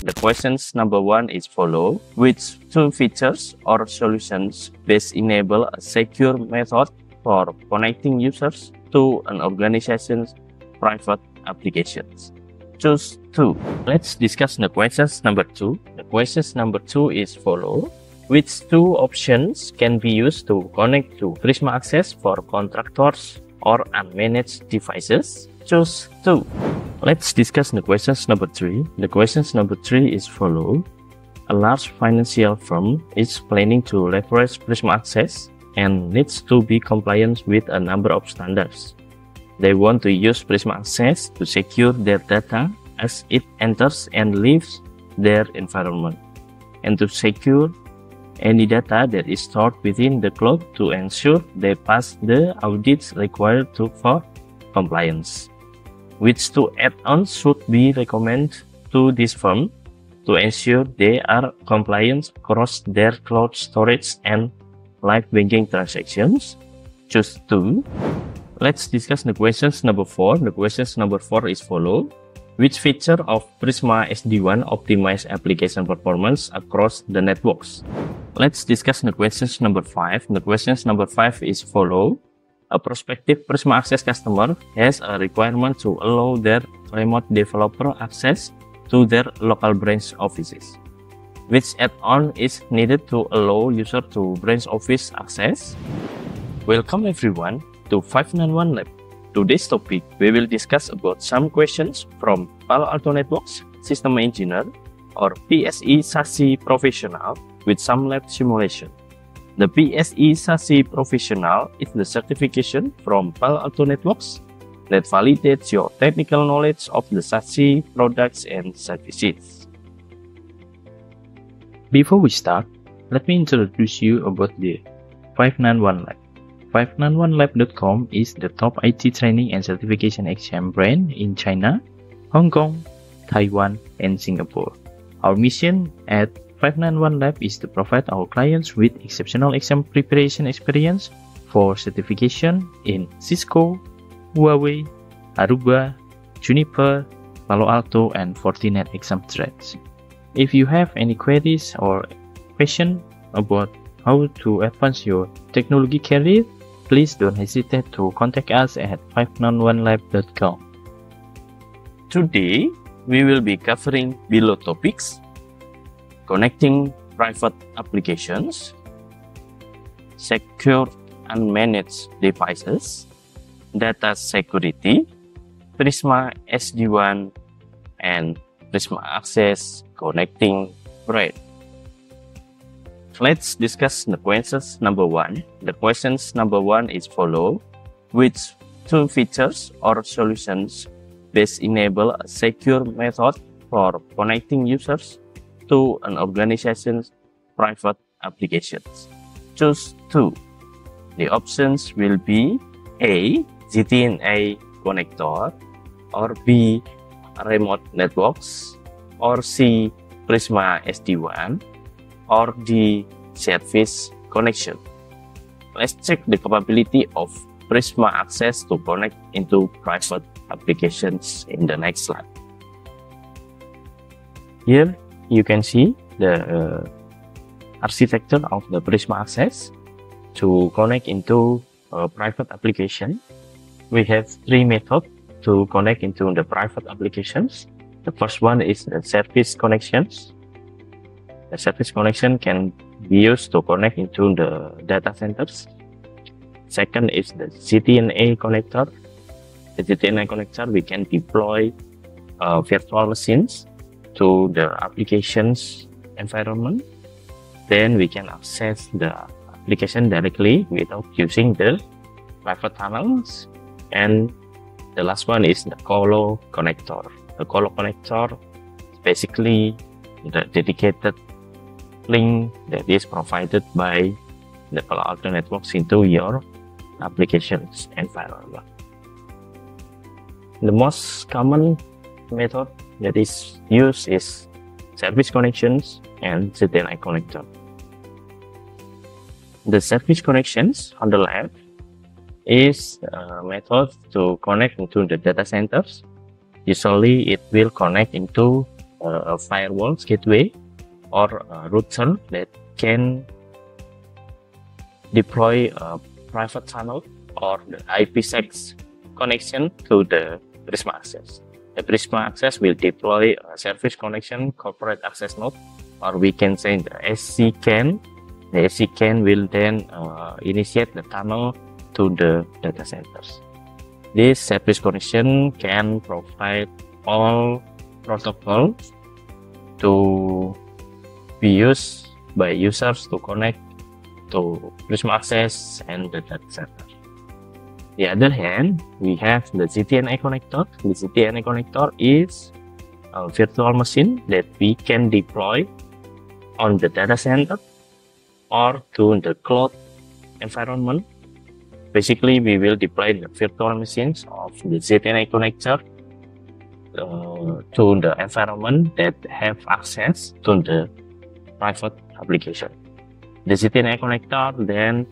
The questions number 1 is follow. Which two features or solutions best enable a secure method for connecting users to an organization's private applications? Choose 2. Let's discuss the questions number 2. The questions number 2 is follow. Which two options can be used to connect to Prisma Access for contractors or unmanaged devices? Choose 2. Let's discuss the questions number 3. The questions number 3 is follow. A large financial firm is planning to leverage Prisma Access and needs to be compliant with a number of standards. They want to use Prisma Access to secure their data as it enters and leaves their environment, and to secure any data that is stored within the cloud to ensure they pass the audits required for compliance. Which two add-ons should be recommended to this firm to ensure they are compliant across their cloud storage and live banking transactions? Choose 2. Let's discuss the questions number 4. The questions number 4 is follow. Which feature of Prisma SD-WAN optimize application performance across the networks? Let's discuss the questions number 5. The questions number 5 is follow. A prospective Prisma Access customer has a requirement to allow their remote developer access to their local branch offices. Which add-on is needed to allow user to branch office access? Welcome everyone to 591 Lab. Today's topic, we will discuss about some questions from Palo Alto Networks System Engineer or PSE SASE Professional with some lab simulation. The PSE SASE Professional is the certification from Palo Alto Networks that validates your technical knowledge of the SASE products and services. Before we start, let me introduce you about the 591 Lab. 591lab.com is the top IT training and certification exam brand in China, Hong Kong, Taiwan, and Singapore. Our mission at 591 Lab is to provide our clients with exceptional exam preparation experience for certification in Cisco, Huawei, Aruba, Juniper, Palo Alto, and Fortinet exam threads. If you have any queries or questions about how to advance your technology career, please don't hesitate to contact us at 591lab.com. Today, we will be covering below topics: connecting private applications, secure unmanaged devices, data security, Prisma SD-WAN, and Prisma Access connecting RAID. Let's discuss the questions number 1. The questions number 1 is follow. Which two features or solutions best enable a secure method for connecting users to an organization's private applications? Choose 2. The options will be A. ZTNA connector, or B. remote networks, or C. Prisma SD-WAN, or D. service connection. Let's check the capability of Prisma Access to connect into private applications in the next slide. Here you can see the architecture of the Prisma Access to connect into a private application. We have 3 methods to connect into the private applications. The first one is the service connections. The service connection can be used to connect into the data centers. Second is the ZTNA connector. The ZTNA connector, we can deploy virtual machines to the applications environment. Then we can access the application directly without using the private tunnels. And the last one is the colo connector. The colo connector is basically the dedicated link that is provided by the Palo Alto Networks into your applications environment. The most common method that is used is service connections and ZTNA connector. The service connections on the left is a method to connect into the data centers. Usually it will connect into a firewall gateway or a router that can deploy a private tunnel or the IPsec connection to the Prisma Access. The Prisma Access will deploy a service connection corporate access node, or we can say the SCCAN. The SCCAN will then initiate the tunnel to the data centers. This service connection can provide all protocols to be used by users to connect to Prisma Access and the data center. The other hand, we have the ZTNA connector. The ZTNA connector is a virtual machine that we can deploy on the data center or to the cloud environment. Basically, we will deploy the virtual machines of the ZTNA connector to the environment that have access to the private application. The ZTNA connector then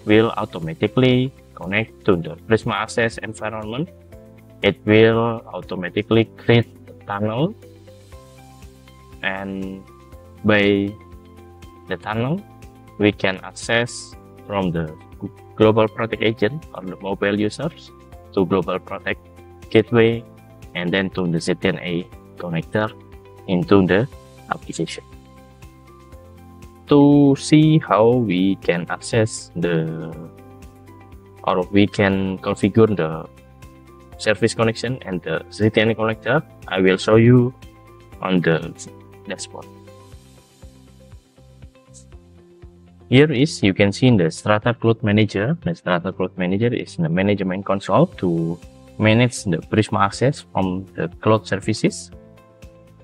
will automatically connect to the Prisma Access environment. It will automatically create a tunnel, and by the tunnel we can access from the Global Protect agent or the mobile users to Global Protect gateway, and then to the ZTNA connector into the application. To see how we can access or we can configure the service connection and the ZTNA connector, I will show you on the dashboard. Here you can see in the Strata Cloud Manager. The Strata Cloud Manager is the management console to manage the Prisma Access from the cloud services.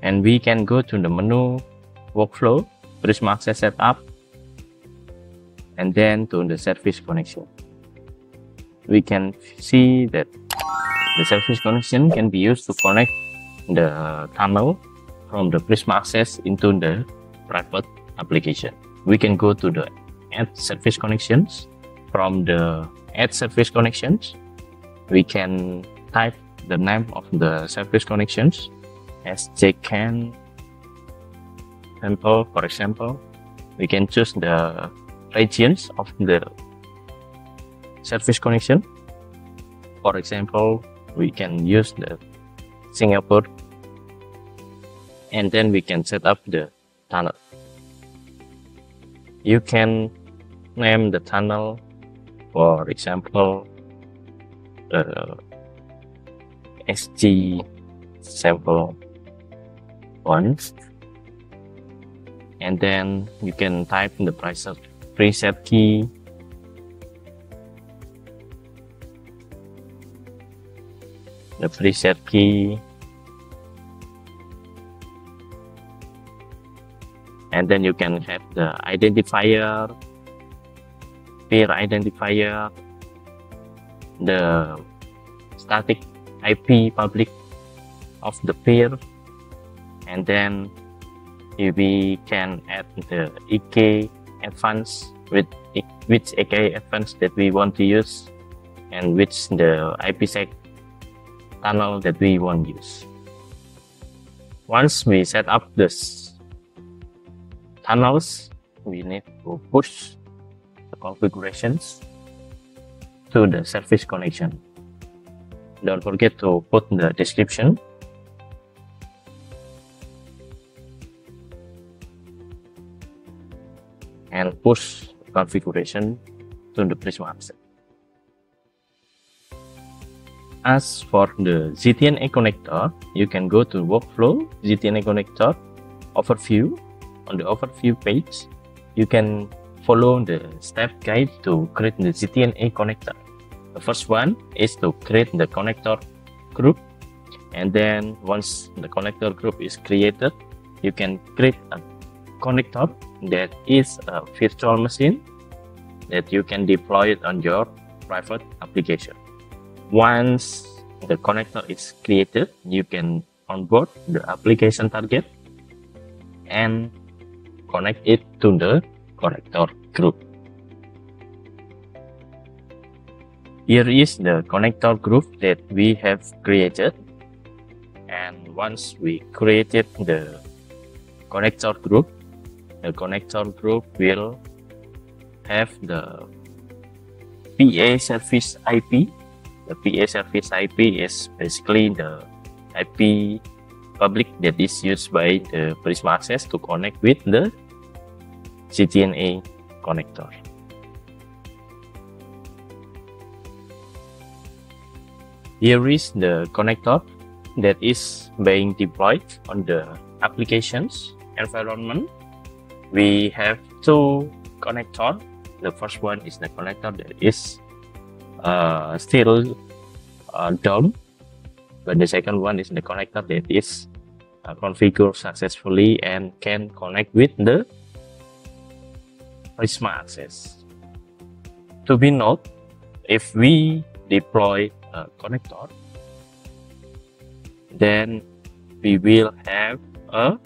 And we can go to the menu workflow, Prisma Access setup, and then to the service connection. We can see that the service connection can be used to connect the tunnel from the Prisma Access into the private application. We can go to the add service connections. From the add service connections, we can type the name of the service connections as SCCAN sample. For example, we can choose the regions of the service connection. For example, we can use the Singapore, and then we can set up the tunnel. You can name the tunnel, for example, SG sample 1, and then you can type the preset key, and then you can have the identifier, peer identifier, the static IP public of the peer, and then we can add the EK advance with which EK advance that we want to use and which the IPsec tunnel that we want to use. Once we set up this tunnels, we need to push the configurations to the service connection. Don't forget to put the description. And push the configuration to the Prisma Access. As for the ZTNA connector, you can go to workflow, ZTNA connector, overview. On the overview page, you can follow the step guide to create the ZTNA connector. The first one is to create the connector group, and then once the connector group is created, you can create a connector that is a virtual machine that you can deploy it on your private application. Once the connector is created, you can onboard the application target and connect it to the connector group. Here is the connector group that we have created, And once we created the connector group will have the PA service IP. The PA service IP is basically the IP public that is used by the Prisma Access to connect with the ZTNA connector. Here is the connector that is being deployed on the applications environment. We have two connectors. The first one is the connector that is still down, but the second one is the connector that is configured successfully and can connect with the Prisma Access. To be noted, if we deploy a connector, then we will have a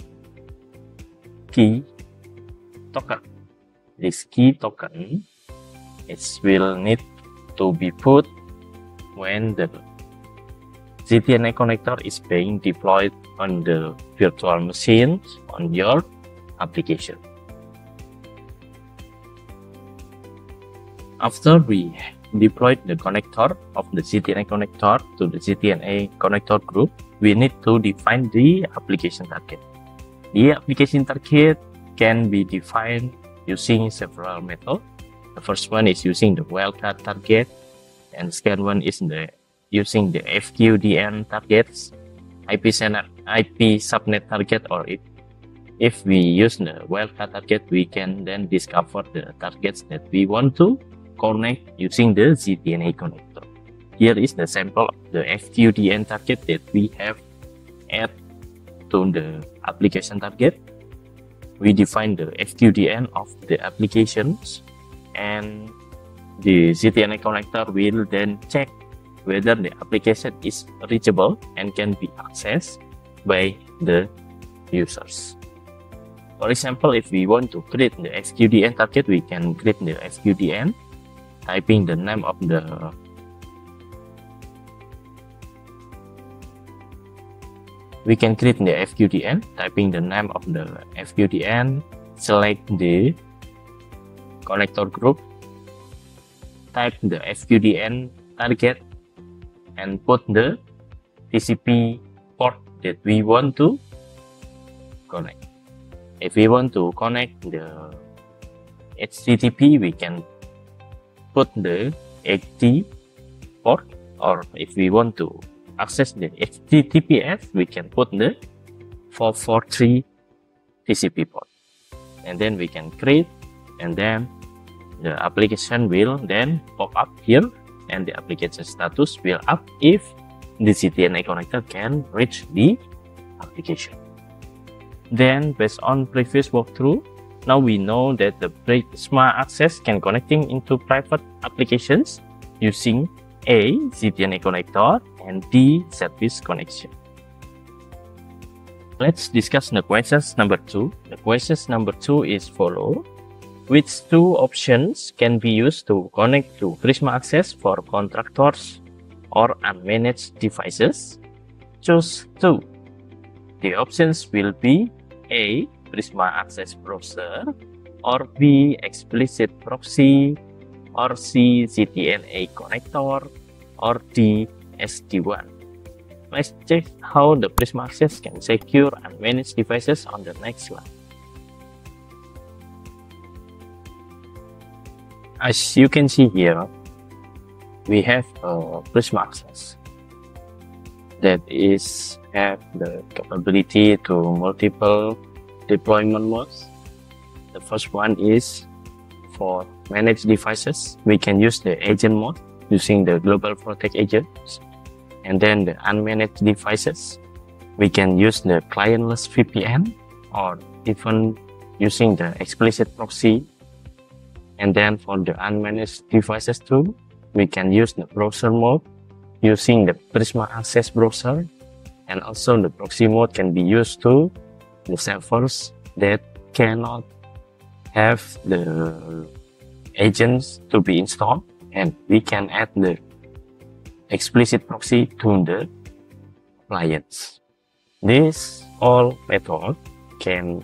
key token. This key token will need to be put when the ZTNA connector is being deployed on the virtual machine on your application. After we deployed the connector of the ZTNA connector to the ZTNA connector group, we need to define the application target. The application target can be defined using several methods. The first one is using the wildcard target, and the second one is using the FQDN targets, IP subnet target, or if we use the wildcard target, we can then discover the targets that we want to connect using the ZTNA connector. Here is the sample of the FQDN target that we have added to the application target. We define the FQDN of the applications, and the ZTNA connector will then check whether the application is reachable and can be accessed by the users. For example, if we want to create the FQDN target, we can create the FQDN, typing the name of the FQDN, select the connector group, type the FQDN target, and put the TCP port that we want to connect. If we want to connect the HTTP, we can put the HT port, or if we want to access the HTTPS, we can put the 443 TCP port, and then we can create, and then the application will then pop up here, and the application status will up if the ZTNA connector can reach the application. Then, based on previous walkthrough, now we know that the Prisma Access can connecting into private applications using A, ZTNA connector, and D, service connection. Let's discuss the questions number 2. The questions number 2 is follow. Which two options can be used to connect to Prisma Access for contractors or unmanaged devices? Choose 2. The options will be A, Prisma Access browser, or B, explicit proxy, or C, ZTNA connector, or D, SD-WAN. Let's check how the Prisma Access can secure unmanaged devices on the next slide. As you can see here, we have a Prisma Access that have the capability to multiple deployment modes. The first one is for managed devices. We can use the agent mode using the Global Protect agents, and then the unmanaged devices, we can use the clientless VPN or even using the explicit proxy. And then for the unmanaged devices too, we can use the browser mode using the Prisma Access browser, and also the proxy mode can be used to the servers that cannot have the agents to be installed, and we can add the explicit proxy to the appliance. This all method can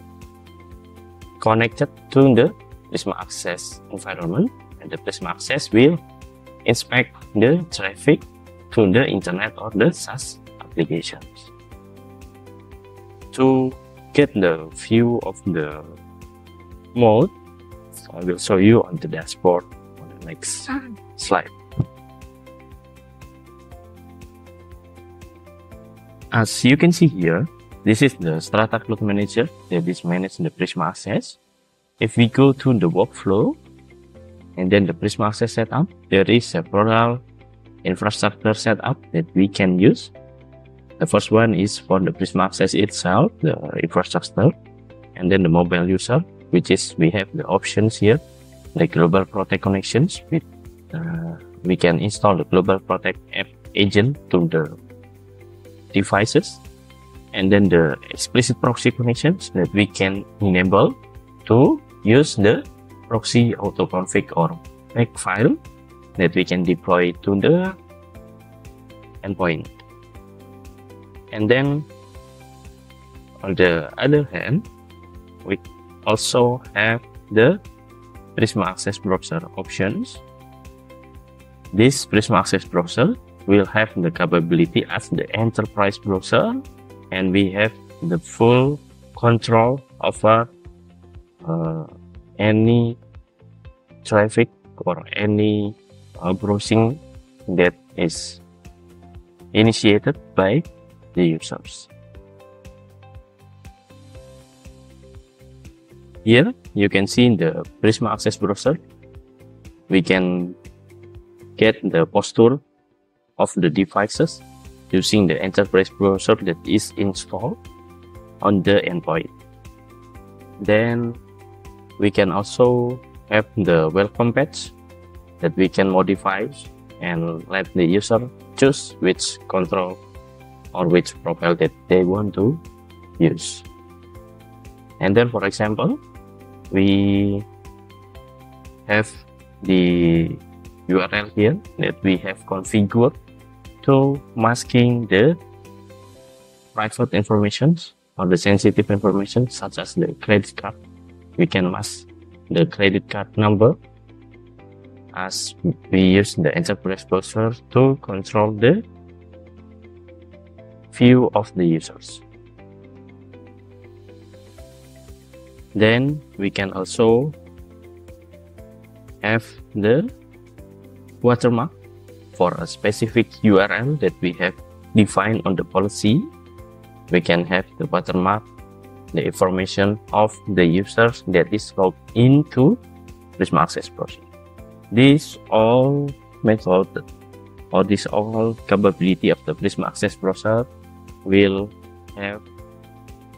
connected to the Prisma Access environment, and the Prisma Access will inspect the traffic to the internet or the SaaS applications. To get the view of the mode, I will show you on the dashboard on the next slide. As you can see here, this is the Strata Cloud Manager that is managing the Prisma Access. If we go to the workflow and then the Prisma Access setup, there is several infrastructure setup that we can use. The first one is for the Prisma Access itself, the infrastructure, and then the mobile user, which is we have the options here, the Global Protect connections. With we can install the Global Protect app agent to the devices, and then the explicit proxy connections that we can enable to use the proxy autoconfig or make file that we can deploy to the endpoint. And then on the other hand, we also have the Prisma Access browser options. This Prisma Access browser will have the capability as the enterprise browser, and we have the full control over any traffic or any browsing that is initiated by the users. Here you can see in the Prisma Access browser, we can get the posture of the devices using the enterprise browser that is installed on the endpoint. Then we can also have the welcome page that we can modify and let the user choose which control or which profile that they want to use. And then, for example, we have the URL here that we have configured to masking the private information or the sensitive information, such as the credit card. We can mask the credit card number as we use the enterprise browser to control the view of the users. Then we can also have the watermark for a specific URL that we have defined on the policy. We can have the watermark, the information of the users that is logged into Prisma Access browser. This all method or this all capability of the Prisma Access browser will have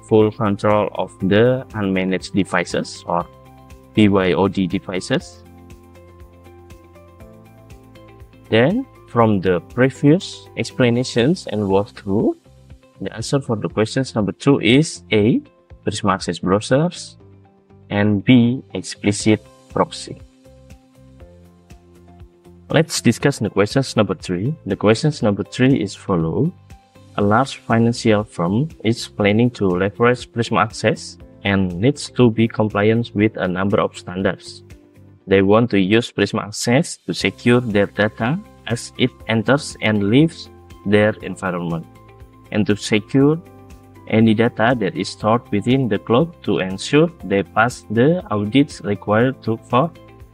full control of the unmanaged devices or BYOD devices. Then, from the previous explanations and walkthrough, the answer for the questions number 2 is A, Prisma Access browsers, and B, explicit proxy. Let's discuss the questions number 3. The questions number 3 is follow. A large financial firm is planning to leverage Prisma Access and needs to be compliant with a number of standards. They want to use Prisma Access to secure their data as it enters and leaves their environment, and to secure any data that is stored within the cloud to ensure they pass the audits required for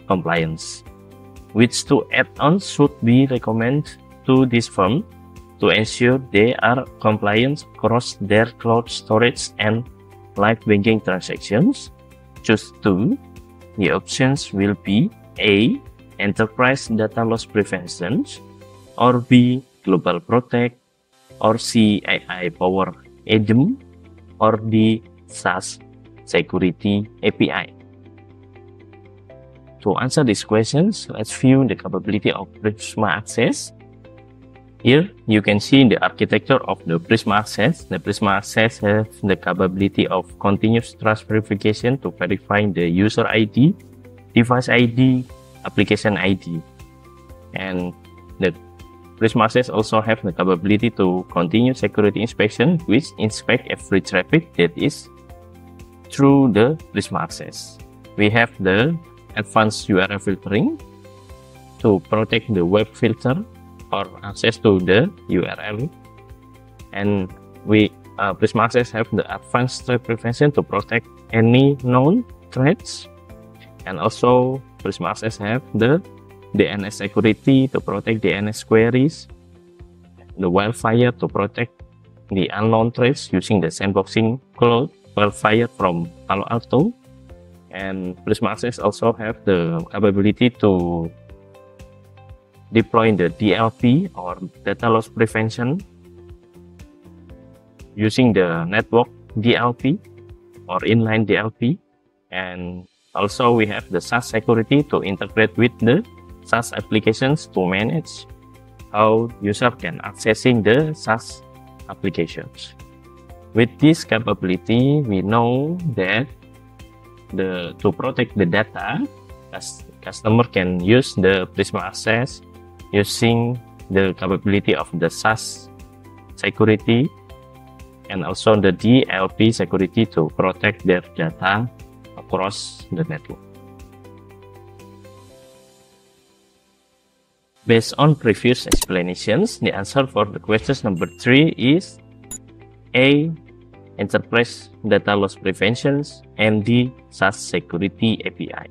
compliance. Which two add-ons should be recommended to this firm to ensure they are compliant across their cloud storage and live banking transactions? Choose 2. The options will be A, Enterprise Data Loss Prevention, or B, Global Protect, or C, AI Power Agent, or D, SaaS Security API. To answer these questions, let's view the capability of Prisma Access. Here, you can see the architecture of the Prisma Access. The Prisma Access has the capability of continuous trust verification to verify the user ID, device ID, application ID. And the Prisma Access also have the capability to continue security inspection, which inspect every traffic that is through the Prisma Access. We have the advanced URL filtering to protect the web filter or access to the URL, and Prisma Access have the advanced threat prevention to protect any known threats, and also Prisma Access have the DNS security to protect DNS queries, the Wildfire to protect the unknown threats using the sandboxing cloud Wildfire from Palo Alto, and Prisma Access also have the capability to deploy the DLP or data loss prevention using the network DLP or inline DLP, and also we have the SaaS security to integrate with the SaaS applications to manage how user can accessing the SaaS applications. With this capability, we know that to protect the data, customer can use the Prisma Access using the capability of the SaaS security and also the DLP security to protect their data across the network. Based on previous explanations, the answer for the question number 3 is A. Enterprise Data Loss Preventions, and D. SaaS Security API.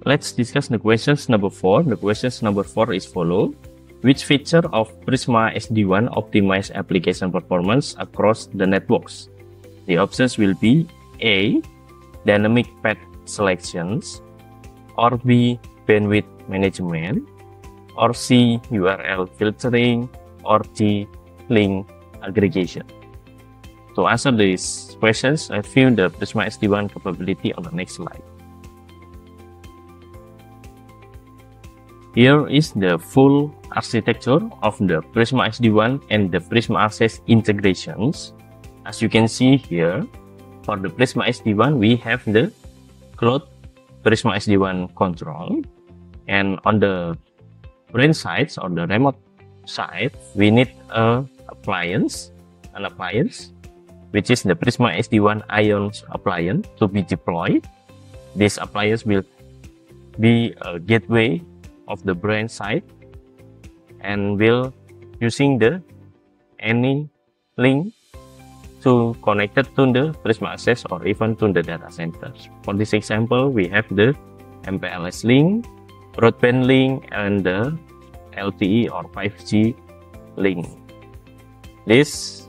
Let's discuss the questions number 4. The questions number 4 is follow. Which feature of Prisma SD-WAN optimize application performance across the networks? The options will be A. Dynamic path selections, or B. Bandwidth management, or C. URL filtering, or D. Link aggregation. To answer these questions, I view the Prisma SD-WAN capability on the next slide. Here is the full architecture of the Prisma SD-WAN and the Prisma Access integrations. As you can see here, for the Prisma SD-WAN, we have the cloud Prisma SD-WAN control, and on the brain side or the remote side, we need an appliance, which is the Prisma SD-WAN Ion appliance to be deployed. This appliance will be a gateway of the brain side and will using the any link to connect it to the Prisma Access or even to the data centers. For this example, we have the MPLS link, broadband link, and the LTE or 5G link. This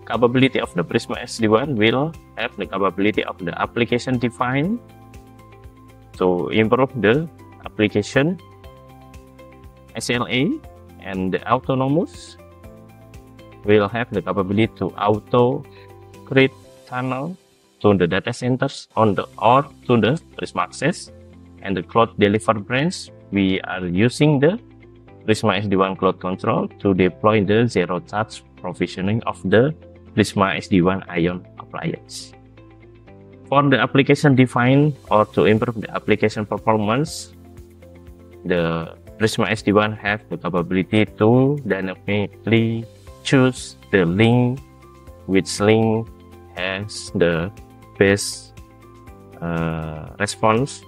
capability of the Prisma SD-WAN will have the capability of the application define to improve the application SLA, and the autonomous will have the capability to auto create tunnel to the data centers or to the Prisma Access, and the cloud deliver branch. We are using the Prisma SD-WAN Cloud Control to deploy the zero-touch provisioning of the Prisma SD-WAN Ion appliance. For the application define or to improve the application performance, the Prisma SD-WAN have the capability to dynamically choose the link, which link has the best response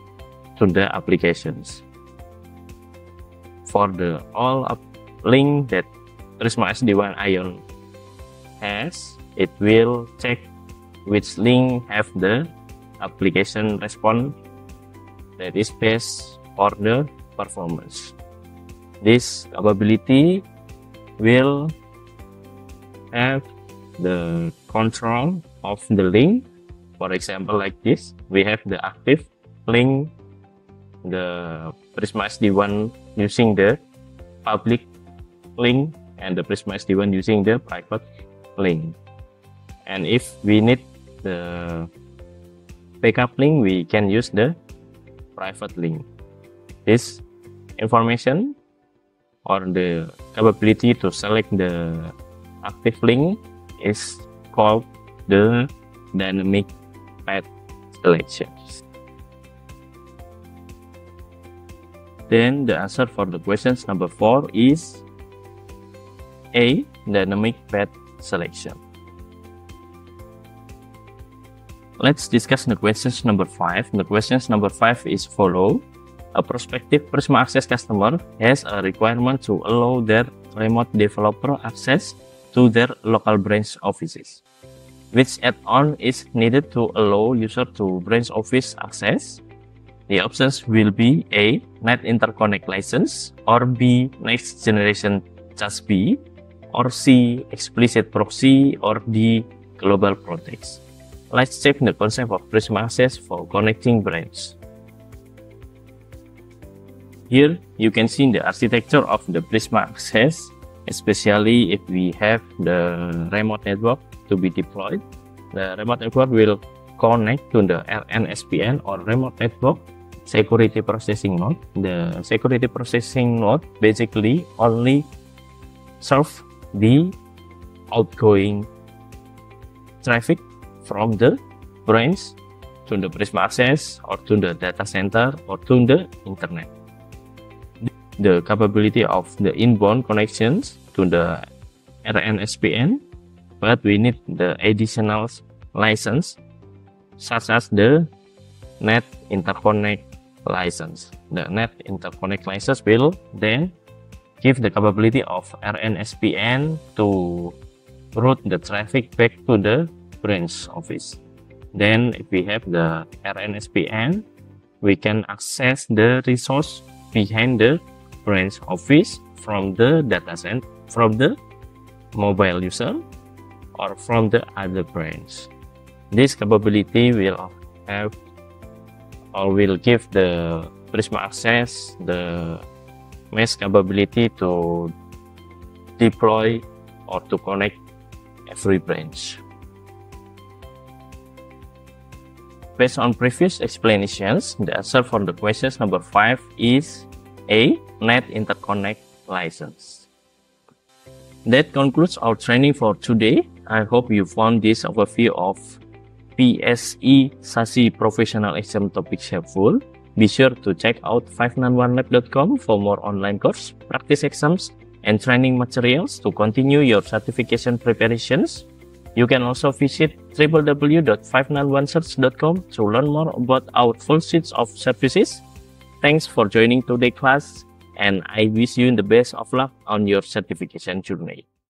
to the applications. For the all link that Prisma SD-WAN Ion has, it will check which link have the application response that is best for the performance. This capability will have the control of the link. For example, like this, we have the active link, the Prisma SD-WAN using the public link, and the Prisma SD-WAN using the private link. And if we need the backup link, we can use the private link. This information or the capability to select the active link is called the dynamic path selection. Then the answer for the questions number 4 is A. Dynamic path selection. Let's discuss the questions number 5. The questions number 5 is follow. A prospective Prisma Access customer has a requirement to allow their remote developer access to their local branch offices. Which add-on is needed to allow user to branch office access? The options will be A. Net Interconnect License, or B. Next Generation CASB, or C. Explicit Proxy, or D. Global Protect. Let's check the concept of Prisma Access for connecting branch. Here you can see the architecture of the Prisma Access, especially if we have the remote network to be deployed. The remote network will connect to the RNSPN or remote network security processing node. The security processing node basically only serve the outgoing traffic from the branch to the Prisma Access or to the data center or to the internet. The capability of the inbound connections to the RNSPN, but we need the additional license such as the Net Interconnect License. The Net Interconnect License will then give the capability of RNSPN to route the traffic back to the branch office. Then if we have the RNSPN, we can access the resource behind the branch office from the data center, from the mobile user, or from the other branch. This capability will have or will give the Prisma Access the mesh capability to deploy or to connect every branch. Based on previous explanations, the answer for the questions number 5 is A. Net Interconnect License. That concludes our training for today. I hope you found this overview of PSE SASE Professional Exam topics helpful. Be sure to check out 591lab.com for more online course, practice exams, and training materials to continue your certification preparations. You can also visit www.591search.com to learn more about our full suite of services. Thanks for joining today's class, and I wish you the best of luck on your certification journey.